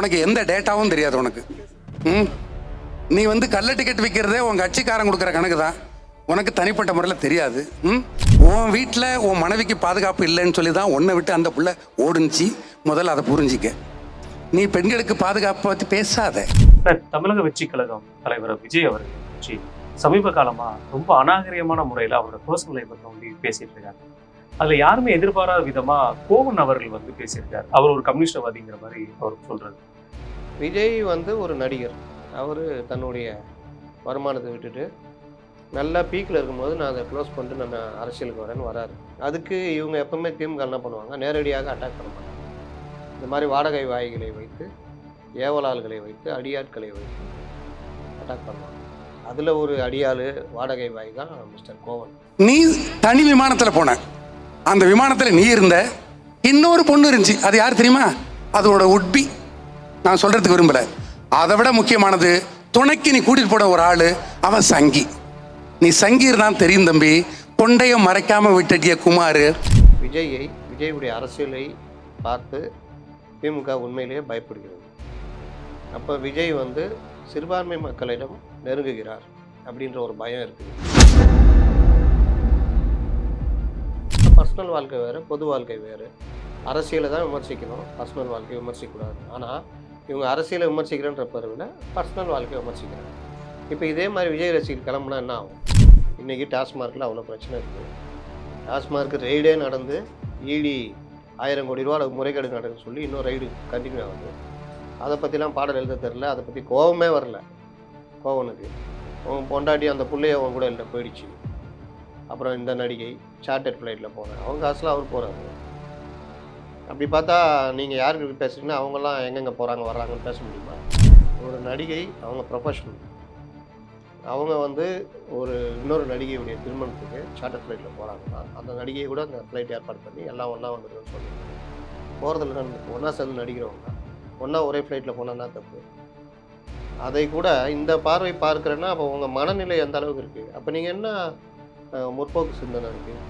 உனக்கு எந்த டேட்டாவும் தெரியாது உனக்கு. ம் நீ வந்து கள்ள டிக்கெட் விற்கிறதே உன் கட்சிக்காரன் கொடுக்குற கணக்கு தான், உனக்கு தனிப்பட்ட முறையில் தெரியாது. உன் வீட்டில் உன் மனைவிக்கு பாதுகாப்பு இல்லைன்னு சொல்லி தான் உன்னை விட்டு அந்த புள்ள ஓடுனுச்சு. முதல்ல அதை புரிஞ்சிக்க. நீ பெண்களுக்கு பாதுகாப்பை பற்றி பேசாத. தமிழக வெற்றி கழகம் தலைவர் விஜய் அவர்கள் பற்றி சமீப காலமா ரொம்ப அநாகரிகமான முறையில் அவரோட பர்சனல் லைஃப் வந்து பேசிட்டு இருக்காங்க. அதுல யாருமே எதிர்பாராத விதமா கோவன் அவர்கள் வந்து பேசியிருக்காரு. அவர் ஒரு கம்யூனிஸ்டவாதிங்கிற மாதிரி அவர் சொல்றாரு. விஜய் வந்து ஒரு நடிகர். அவர் தன்னுடைய வருமானத்தை விட்டுட்டு நல்லா பீக்கில் இருக்கும்போது நான் அதை க்ளோஸ் பண்ணிட்டு நான் அரசியலுக்கு வரேன்னு வராரு. அதுக்கு இவங்க எப்பவுமே திமுக என்ன பண்ணுவாங்க, நேரடியாக அட்டாக் பண்ண மாட்டாங்க. இந்த மாதிரி வாடகை வாய்களை வைத்து, ஏவலாள்களை வைத்து, அடியாட்களை வைத்து அட்டாக் பண்ணுவாங்க. அதில் ஒரு அடியாள் வாடகை வாய் தான் மிஸ்டர் கோவன். நீ தனி விமானத்தில் போன, அந்த விமானத்தில் நீ இருந்த, இன்னொரு பொண்ணு இருந்துச்சு. அது யார் தெரியுமா? அதோட உட்பி. நான் சொல்றதுக்கு விரும்பல. அதை விட முக்கியமானது, துணைக்கு நீ கூட்டிட்டு போன ஒரு ஆளு, அவன் சங்கி. நீ சங்கீர் தான் தெரியும் தம்பி. கொண்டைய மறைக்காம விட்டட்டிய குமார். விஜயுடைய அரசியலை பார்த்து திமுக உண்மையிலேயே பயப்படுகிறது. அப்போ விஜய் வந்து சிறுபான்மை மக்களிடம் நெருங்குகிறார் அப்படின்ற ஒரு பயம் இருக்குது. பர்சனல் வாழ்க்கை வேறு, பொது வாழ்க்கை வேறு. அரசியலை தான் விமர்சிக்கணும், பர்சனல் வாழ்க்கையை விமர்சிக்கக்கூடாது. ஆனால் இவங்க அரசியலை விமர்சிக்கிறேன்ற பிறகுல பர்சனல் வாழ்க்கையை விமர்சிக்கிறாங்க. இப்போ இதே மாதிரி விஜய் ரசிகர் கிளம்புனா என்ன ஆகும்? இன்றைக்கி டாஸ்மார்க்கில் அவ்வளோ பிரச்சனை இருக்குது. டாஸ்மார்க்கு ரெய்டே நடந்து இடி 1000 கோடி ரூபா முறைகேடு நடக்குன்னு சொல்லி இன்னும் ரைடு கண்டினியூ ஆகுது. அதை பற்றிலாம் பாடல் எழுத தெரில, அதை பற்றி கோவமே வரல கோவனுக்கு. அவன் பொண்டாட்டி அந்த பிள்ளைய அவன் கூட இல்லை போயிடுச்சு. அப்புறம் இந்த நடிகை சார்ட்டர்ட் ஃப்ளைட்டில் போனேன், அவங்க காசுலாம் அவர் போகிறாங்க. அப்படி பார்த்தா நீங்கள் யாருக்கு பேசுறீங்கன்னா அவங்கெல்லாம் எங்கெங்கே போகிறாங்க வர்றாங்கன்னு பேச முடியுமா? ஒரு நடிகை, அவங்க ப்ரொஃபஷனல். அவங்க வந்து ஒரு இன்னொரு நடிகையுடைய திருமணத்துக்கு சார்ட்டர் ஃப்ளைட்டில் போகிறாங்கன்னா அந்த நடிகையை கூட அந்த ஃப்ளைட் ஏற்பாடு பண்ணி எல்லாம் ஒன்றா வந்துடுன்னு சொல்லுவாங்க. போகிறதுல ஒன்றா சேர்ந்து நடிக்கிறவங்க ஒன்றா ஒரே ஃப்ளைட்டில் போனான்னா தப்பு. அதை கூட இந்த பார்வை பார்க்குறேன்னா அப்போ உங்கள் மனநிலை எந்த அளவுக்கு இருக்குது? அப்போ நீங்கள் என்ன முற்போக்கு சிந்தனை இருக்குது?